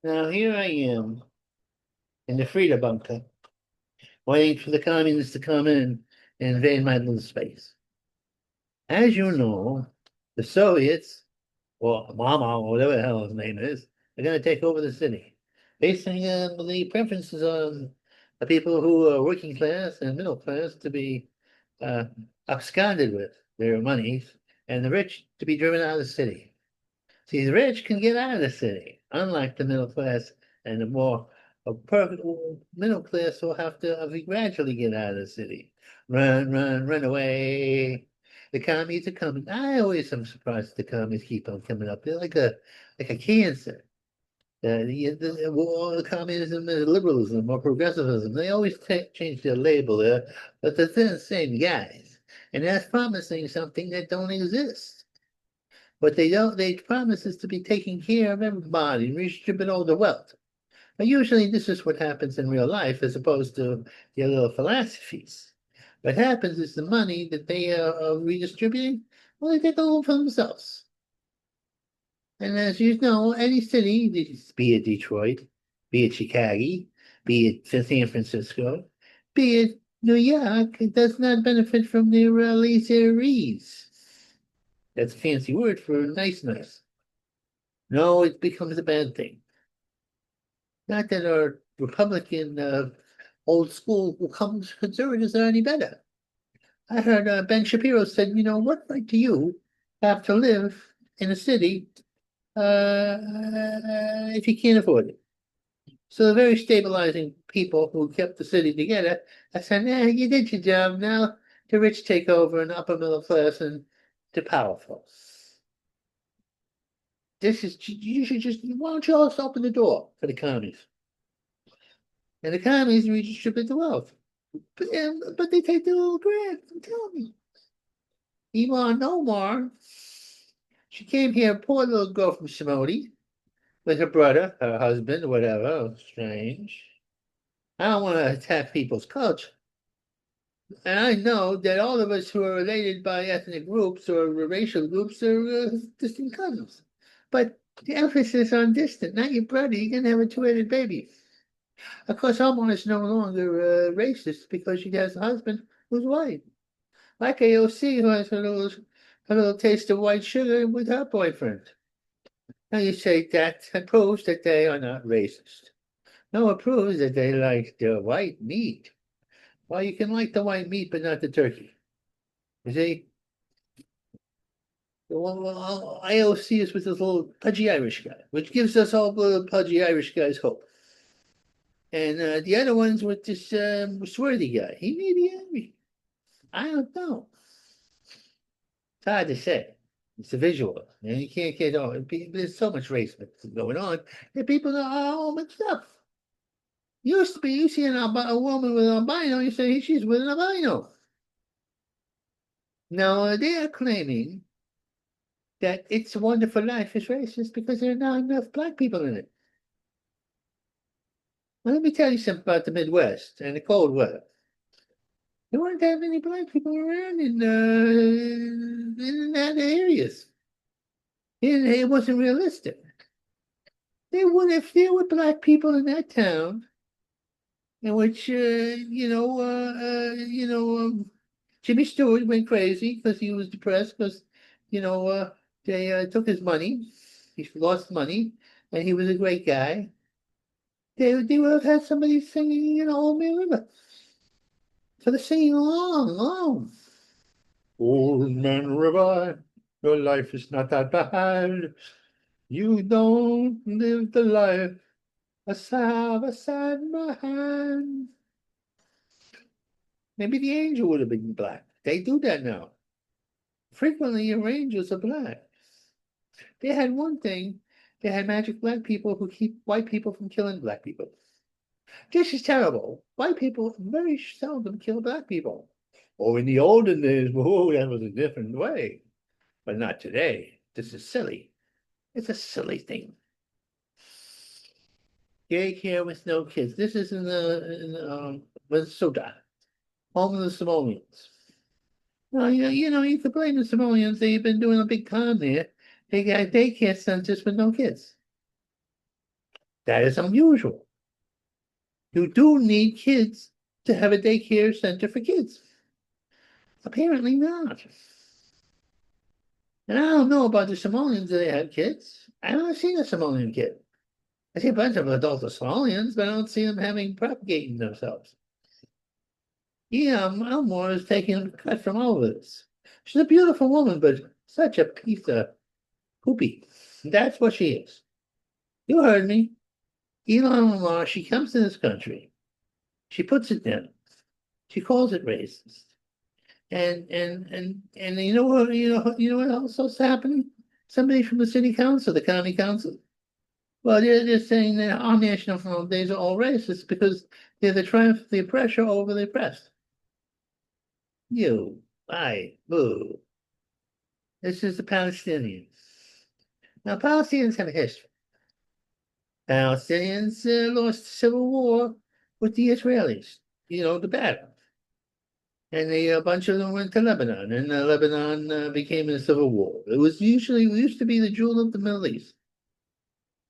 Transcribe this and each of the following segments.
Now here I am in the Frida bunker, waiting for the communists to come in and invade my little space. As you know, the Soviets, or Mama, or whatever the hell his name is, are going to take over the city, basing the preferences on the people who are working class and middle class to be uh, absconded with their monies, and the rich to be driven out of the city. See, the rich can get out of the city, unlike the middle class and the more perfect middle class will have to gradually get out of the city. Run away. The commies are coming. I always am surprised the commies keep on coming up. They're like a cancer. All the communism and liberalism or progressivism, they always change their label there, but they're the same guys. And that's promising something that don't exist. But they don't, they promise us to be taking care of everybody and redistribute all the wealth. But usually this is what happens in real life as opposed to their little philosophies. What happens is the money that they are redistributing, well, they take all for themselves. And as you know, any city, be it Detroit, be it Chicago, be it San Francisco, be it New York, it does not benefit from their laissez That's a fancy word for niceness. No, it becomes a bad thing. Not that our Republican old school conservatives are any better. I heard Ben Shapiro said, you know, what right do you have to live in a city if you can't afford it? So the very stabilizing people who kept the city together, I said, nah, you did your job. Now the rich take over and upper middle class and the powerful. This is, you should just, why don't you also open the door for the commies? And the commies redistribute the wealth. But they take the little grant. Tell me. Iman Omar, she came here, poor little girl from Shimoni, with her brother, her husband, whatever. Oh, strange. I don't want to attack people's culture. And I know that all of us who are related by ethnic groups or racial groups are distant cousins. But the emphasis on distant, not your brother. You're going to have a two-headed baby. Of course, Omar is no longer racist because she has a husband who's white. Like AOC, who has her little taste of white sugar with her boyfriend. Now you say that proves that they are not racist. No, it proves that they like the white meat. Well, you can like the white meat, but not the turkey. You see? AOC is with this little pudgy Irish guy, which gives us all the pudgy Irish guys hope. And the other one's with this swarthy guy. He may be angry. I don't know. It's hard to say. It's a visual, and you can't get all. There's so much race going on that people are all mixed up. Used to be, you see a woman with an albino, you say she's with an albino. Now they are claiming that It's a Wonderful Life is racist because there are not enough black people in it. Well, let me tell you something about the Midwest and the cold weather. There weren't that many black people around in that areas. It wasn't realistic. If there were black people in that town, in which Jimmy Stewart went crazy because he was depressed because you know they took his money. He lost money, and he was a great guy. They would have had somebody singing, Old Man River. So they're singing along. Old Man River, your life is not that bad. You don't live the life a side by side in my hand. Maybe the angel would have been black. They do that now. Frequently, your angels are black. They had one thing. They had magic black people who keep white people from killing black people. This is terrible. White people very seldom kill black people. Oh, in the olden days, whoa, that was a different way. But not today. This is silly. It's a silly thing. Daycare with no kids. This is in Minnesota, home of the Somalians. Well, you could blame the Somalians. They've been doing a big con there. They got daycare centers with no kids. That is unusual. You do need kids to have a daycare center for kids. Apparently not. And I don't know about the Somalians. Do they have kids? I haven't seen a Somalian kid. I see a bunch of adult Somalians, but I don't see them having propagating themselves. Yeah, Elmore is taking a cut from all of this. She's a beautiful woman, but such a piece of poopy. That's what she is. You heard me. Elon Musk, she comes to this country. She puts it down. She calls it racist. And you know what else is happening? Somebody from the city council, the county council. Well, they're saying that our national holidays are all racist because they're the triumph of the oppressor over the oppressed. Boo. This is the Palestinians. Now, Palestinians have a history. Palestinians lost the civil war with the Israelis, the battle. And a bunch of them went to Lebanon, and Lebanon became a civil war. It used to be the jewel of the Middle East,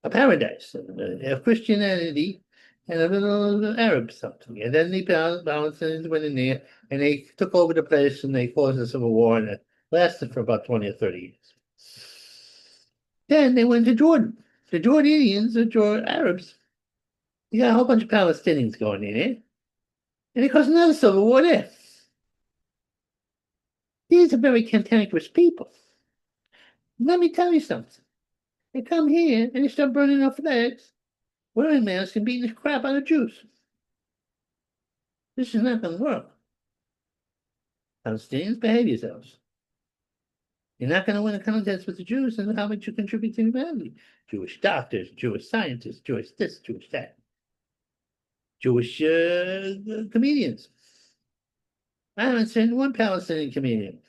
a paradise of Christianity and a little Arab something. And then the Palestinians went in there and they took over the place and they caused a civil war, and it lasted for about 20 or 30 years. Then they went to Jordan. The Jordanians are Arabs. You got a whole bunch of Palestinians going in there, and it caused another civil war there. These are very cantankerous people. Let me tell you something. They come here and they start burning our flags, wearing masks and beating the crap out of Jews. This is not going to work. Palestinians, behave yourselves. You're not going to win a contest with the Jews and how much you contribute to humanity. Jewish doctors, Jewish scientists, Jewish this, Jewish that. Jewish comedians. I haven't seen one Palestinian comedian.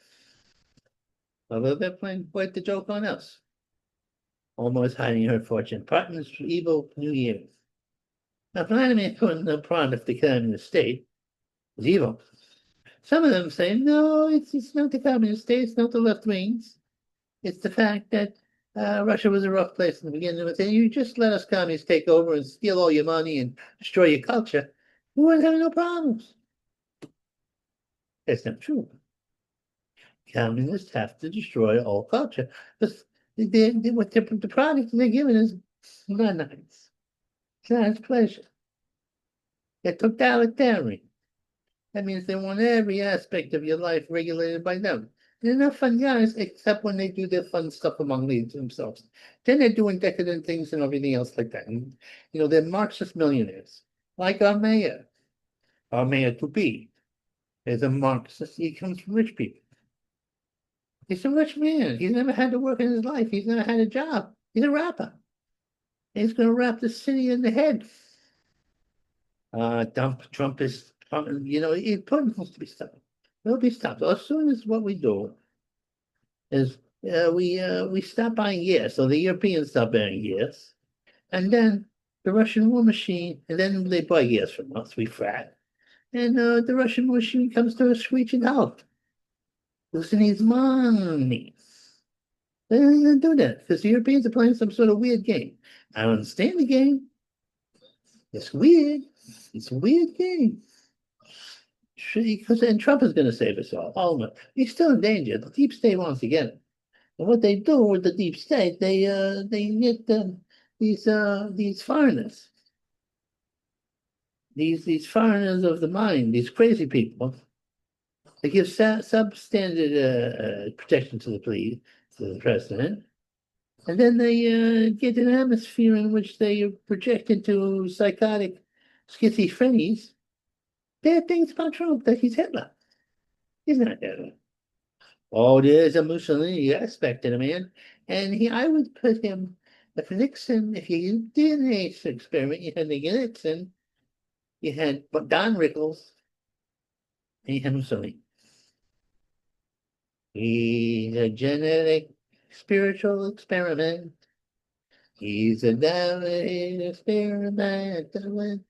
Although they're playing quite the joke on us. Almost hiding her fortune. Partners for evil New Year. Now, Vladimir Putin, the prime of the communist state, is evil. Some of them say, no, it's not the communist state, it's not the left wings. It's the fact that Russia was a rough place in the beginning. And you just let us communists take over and steal all your money and destroy your culture. We wouldn't have no problems. That's not true. Communists have to destroy all culture. Because the product they're giving is not nice. It's not its pleasure. They're totalitarian. That means they want every aspect of your life regulated by them. They're not fun guys, except when they do their fun stuff among themselves. Then they're doing decadent things and everything else like that. And, they're Marxist millionaires, like our mayor to be. Is a Marxist. He comes from rich people. He's a rich man. He's never had to work in his life. He's never had a job. He's a rapper. He's going to rap the city in the head. Trump is, Putin has to be stopped. Will be stopped. As soon as what we do is we stop buying gas, so the Europeans stop buying gas, and then the Russian war machine, and then they buy gas from us. We frat, and the Russian war machine comes to a screeching halt. Because it needs money. They don't do that because the Europeans are playing some sort of weird game. I don't understand the game. It's weird. It's a weird game. Because and Trump is going to save us all. Oh no, he's still in danger. The deep state wants to get him. And what they do with the deep state, they get these foreigners, these foreigners of the mind, these crazy people. They give substandard protection to the president, and then they get an atmosphere in which they project into psychotic schizophrenies bad things about Trump, that he's Hitler. He's not Hitler. Oh, there's a Mussolini aspect to the man, and I would put him, if you did an DNA experiment, you had Nixon, you had Don Rickles, and you had Mussolini. He's a genetic spiritual experiment. He's a devil experiment.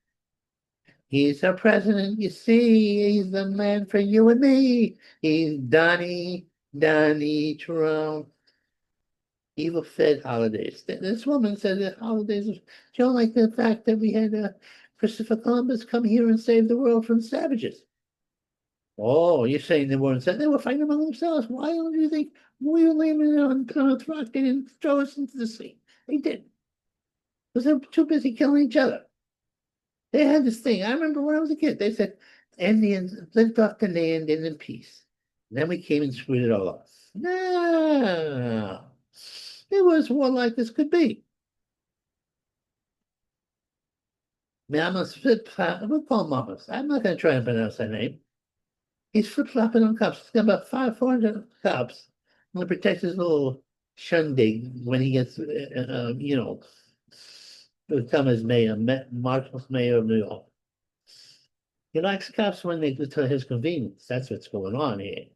He's our president, you see. He's the man for you and me. He's Donnie Trump. evil-fed holidays. This woman said that holidays, you don't like the fact that we had Christopher Columbus come here and save the world from savages. Oh, you're saying they weren't, they were fighting among themselves. Why don't you think we were laying on Plymouth Rock? They didn't throw us into the sea. They did. Because they were too busy killing each other. They had this thing. I remember when I was a kid, they said Indians lived off the land and in peace. And then we came and screwed it all up. No, it was warlike as could be. Mamas flip flop. We'll call Mamas. I'm not going to try and pronounce that name. He's flip flopping on cops. He's got about 400 cops. I'm going to protect his little shindig when he gets, to become his mayor, Marshall's mayor of New York. He likes cops when they go to his convenience. That's what's going on here.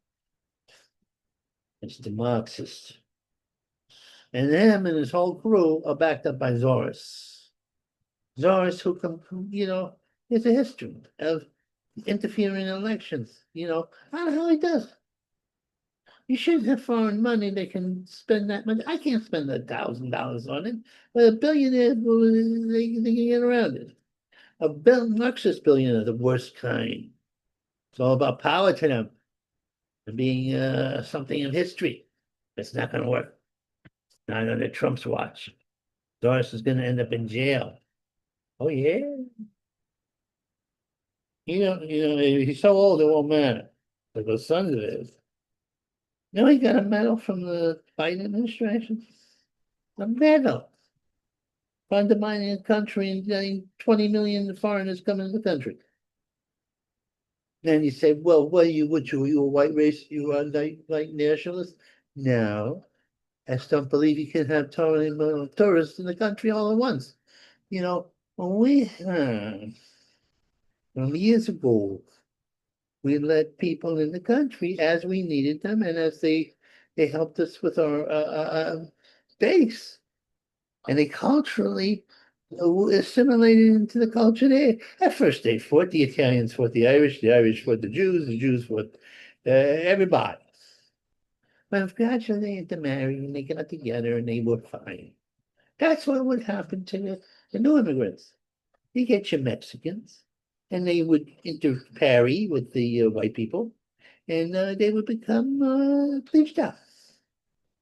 It's the Marxist. And him and his whole crew are backed up by Zoris. Zoris, is a history of interfering in elections. I don't know how he does. You shouldn't have foreign money they can spend that money. I can't spend $1,000 on it, but a billionaire, they can get around it. Marxist billionaire, the worst kind. It's all about power to them and being something in history. It's not going to work. Not under Trump's watch. Doris is going to end up in jail. Oh, yeah. He's so old, it won't matter. Like the sons of his. He got a medal from the Biden administration. A medal. For undermining the country and getting 20 million foreigners coming to the country. Then you say, well, what are you a white race? You are like nationalist? No. I just don't believe you can have tourists in the country all at once. When years ago, we let people in the country as we needed them and as they helped us with our base. And they culturally assimilated into the culture there. At first, they fought. The Italians fought the Irish fought the Jews fought everybody. But gradually they intermarried and they got together and they were fine. That's what would happen to the new immigrants. You get your Mexicans, and they would intermarry with the white people, and they would become pleased out.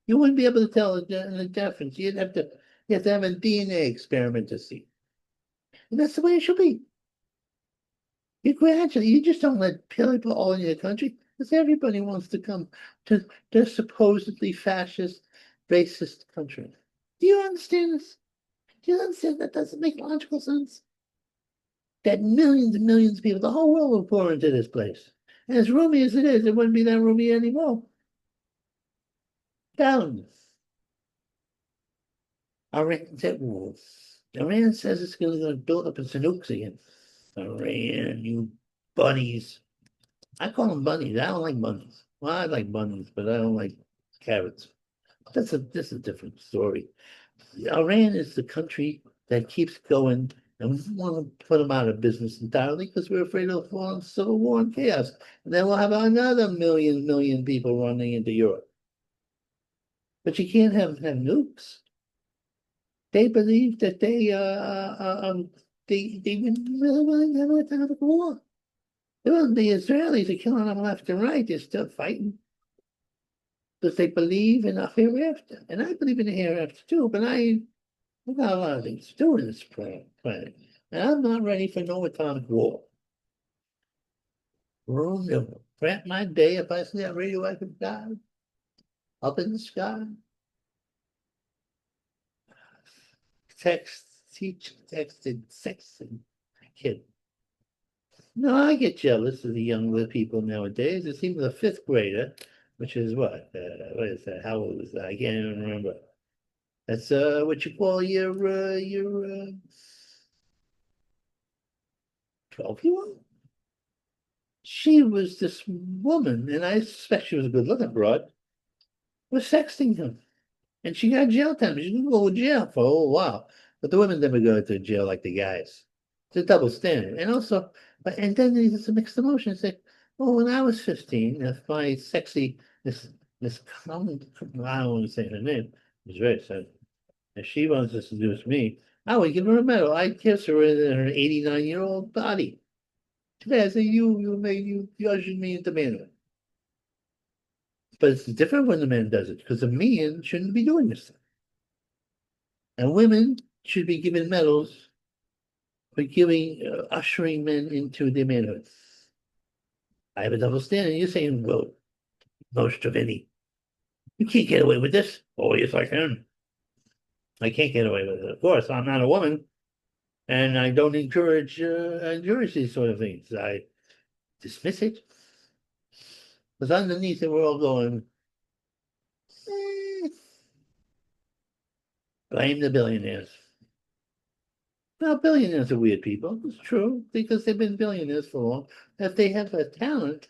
You wouldn't be able to tell the difference. You have to have a DNA experiment to see. And that's the way it should be. You just don't let people all in your country, because everybody wants to come to their supposedly fascist, racist country. Do you understand this? Do you understand that doesn't make logical sense? That millions and millions of people, the whole world will pour into this place. And as roomy as it is, it wouldn't be that roomy anymore. Down. Iran's at war. Iran says it's going to build up its nukes again. Iran, you bunnies. I call them bunnies. I don't like bunnies. Well, I like bunnies, but I don't like carrots. That's a different story. Iran is the country that keeps going, and we want to put them out of business entirely because we're afraid of falling civil war and chaos. And then we'll have another million people running into Europe. But you can't have nukes. They believe that they really never have a war. The Israelis are killing them left and right. They're still fighting because they believe in a hereafter, and I believe in a hereafter too. But I got a lot of things to do in this planet, and I'm not ready for no atomic war. Room to grant my day if I see that radioactive guy up in the sky. Texted, sexting kid. No, I get jealous of the younger people nowadays. It seems a fifth grader, which is what? What is that? How old is that? I can't even remember. That's what you call your 12-year-old? She was this woman, and I suspect she was a good-looking broad, was sexting him. And she got jail time. She didn't go to jail for a while. But the women never go to jail like the guys. It's a double standard. And also, and then there's a mixed emotion. Say, well, when I was 15, if my sexy, Miss I don't want to say her name, It's very sad. If she wants to seduce me, I would give her a medal. I'd kiss her in her 89-year-old body. Today I say, you ushered me into manhood. But it's different when the man does it, because a man shouldn't be doing this. And women should be given medals for ushering men into their manhood. I have a double standard. You're saying, well, most of any. You can't get away with this. Oh, yes, I can. I can't get away with it. Of course, I'm not a woman, and I don't encourage these sort of things. I dismiss it. Because underneath it, we're all going, eh, blame the billionaires. Now, billionaires are weird people. It's true, because they've been billionaires for long. If they have a talent,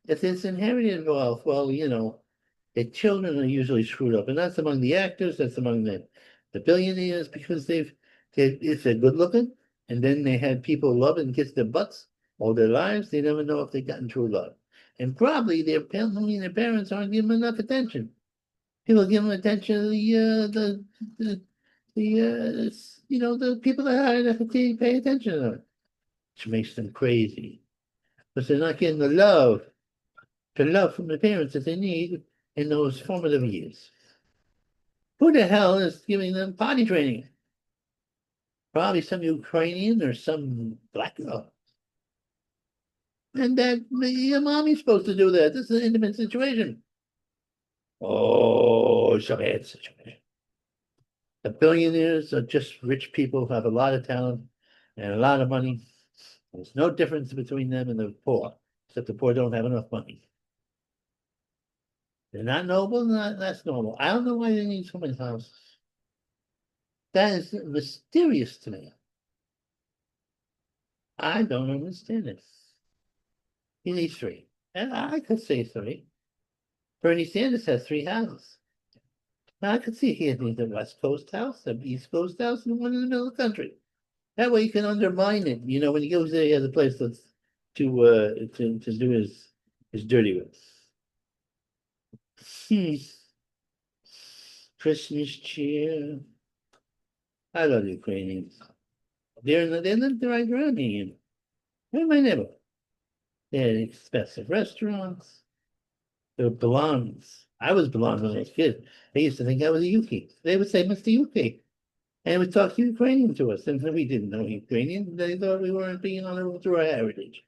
if it's inherited wealth, well, the children are usually screwed up. And that's among the actors, that's among the billionaires, because if they're good looking, and then they had people love and kiss their butts all their lives, they never know if they've gotten true love. And probably their family and their parents aren't giving them enough attention. People give them attention to the people that hire to pay attention to them, which makes them crazy. Because they're not getting the love from the parents that they need in those formative years. Who the hell is giving them potty training? Probably some Ukrainian or some black girl. And that your mommy's supposed to do that. This is an intimate situation. Oh, it's a bad situation. The billionaires are just rich people who have a lot of talent and a lot of money. There's no difference between them and the poor, except the poor don't have enough money. They're not noble, that's normal. I don't know why they need so many houses. That is mysterious to me. I don't understand it. He needs three. And I could say three. Bernie Sanders has three houses. Now I could see he needs a West Coast house, an East Coast house, and one in the middle of the country. That way you can undermine it. When he goes there, he has a place to do his dirty with. Christmas cheer. I love Ukrainians. They live right around me. They're in my neighborhood. They had expensive restaurants. They were belongings. I was belonging when I was a kid. They used to think I was a Yuki. They would say, Mr. Yuki. And would talk Ukrainian to us. And we didn't know Ukrainian. They thought we weren't being honorable to our heritage.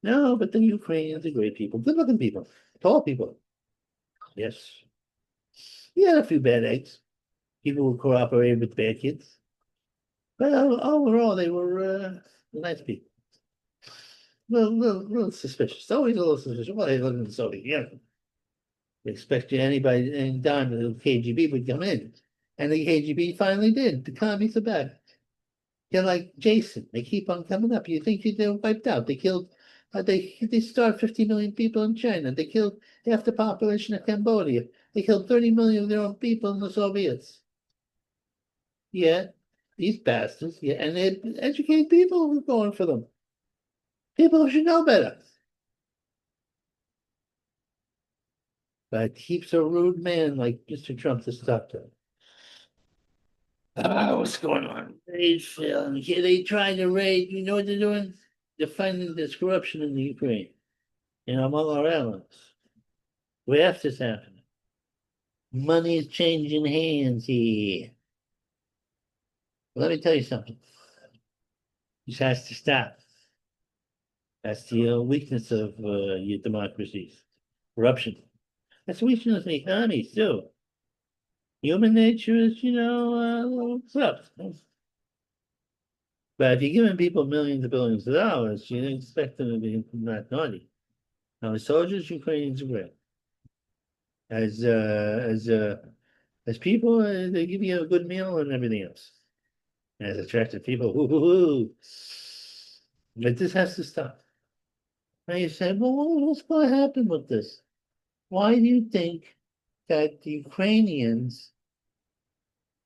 No, but the Ukrainians are great people. Good looking people. Tall people. Yes. We had a few bad eggs. People who cooperated with bad kids. But overall, they were nice people. Little suspicious. Always a little suspicious. Well, they live in the Soviet Union. They expect anybody, any time the KGB would come in. And the KGB finally did. The commies are back. They're like Jason. They keep on coming up. You think they were wiped out. They killed, they starved 50 million people in China. They killed half the population of Cambodia. They killed 30 million of their own people in the Soviets. Yeah, these bastards. Yeah, and they educate people who are going for them. People should know better. But keeps a rude man like Mr. Trump to stop them. What's going on? They tried to raid. You know what they're doing? They're finding there's corruption in the Ukraine. Among our allies. Where else is happening? Money is changing hands here. Let me tell you something. This has to stop. That's the weakness of your democracies. Corruption. That's the weakness of the economies, too. Human nature is, corrupt. But if you're giving people millions of billions of dollars, you expect them to be not naughty. Now, the soldiers, Ukrainians are great. As people, they give you a good meal and everything else. And as attractive people, But this has to stop. Now you say, well, what's going to happen with this? Why do you think that the Ukrainians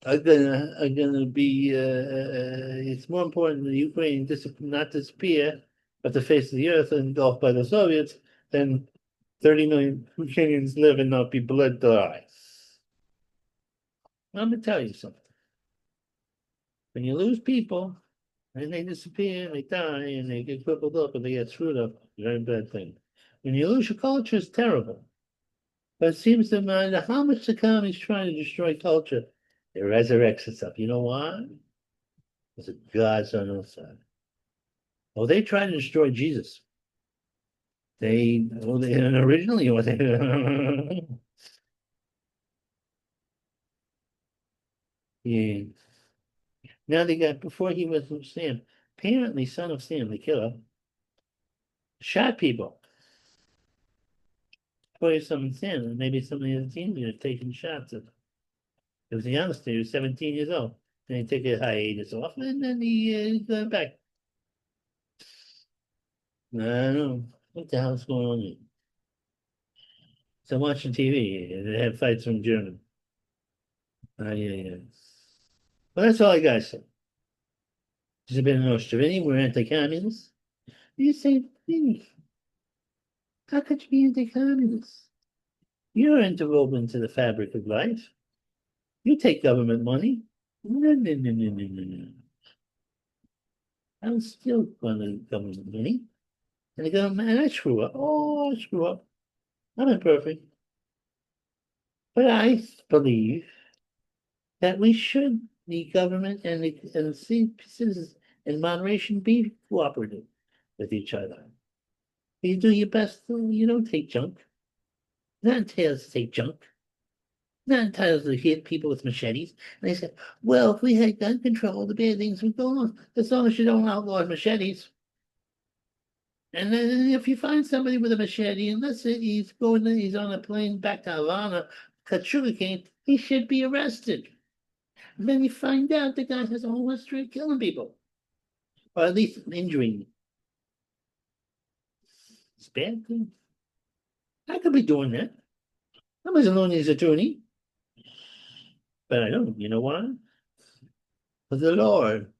are gonna be? It's more important that the Ukraine not disappear, but the face of the earth engulfed by the Soviets than 30 million Ukrainians live and not be bled dry. I'm gonna tell you something. When you lose people and they disappear, they die, and they get crippled up and they get screwed up, very bad thing. When you lose your culture, it's terrible. But it seems no matter how much the communists trying to destroy culture, it resurrects itself. You know why? Because God's on our side. Well, they tried to destroy Jesus. They originally what they yeah. Now they got before he was Sam. Apparently, son of Sam, the killer, shot people. Before some Sam, and maybe some of the other teens are taking shots at him. It was a youngster, he was 17 years old. And he took a hiatus off, and then he got back. I don't know what the hell's going on here. So I'm watching TV. And they have fights from Germany. Yeah, yeah. Well, that's all I got to say. There's been no Australia. We're anti-communists. You say, how could you be anti-communist? You're interwoven into the fabric of life. You take government money. No, no, no, no, no, no, no. I'm still going to government money. And they go, man, I screw up. Oh, I screw up. I'm imperfect. But I believe that we should, the government and citizens in moderation, be cooperative with each other. You do your best, you don't take junk. Not entitled to take junk. Not entitled to hit people with machetes. And they said, well, if we had gun control, the bad things would go on. As long as you don't outlaw machetes. And then if you find somebody with a machete, and let's say he's on a plane back to Havana, cut sugarcane, he should be arrested. And then you find out the guy has a whole history of killing people, or at least injuring. It's a bad thing. I could be doing that. I was a Looney's attorney, but I don't. You know why? For the Lord.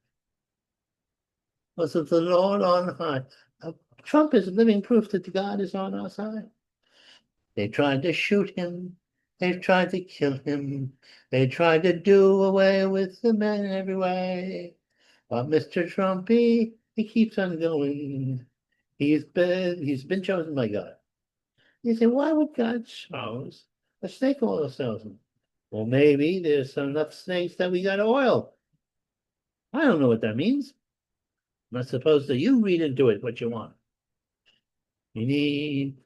Was of the Lord on high. Trump is living proof that God is on our side. They tried to shoot him. They tried to kill him. They tried to do away with the man in every way. But Mr. Trumpy, he keeps on going. He's been chosen by God. You say, why would God choose a snake oil salesman? Well, maybe there's enough snakes that we got oil. I don't know what that means. I'm not supposed to. You read into it what you want. You need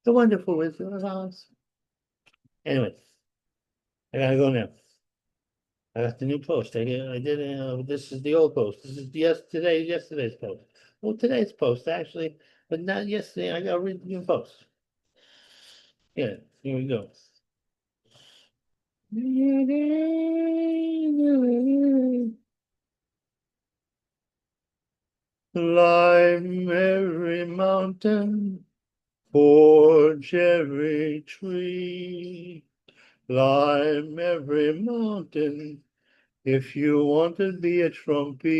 the wonderful wisdom of Oz. Anyway, I gotta go now. I got the new post. I did. This is the old post. This is yesterday's post. Well, today's post actually, but not yesterday. I gotta read the new post. Yeah, here we go. Climb every mountain, forge every tree, climb every mountain if you want to be a Trumpy.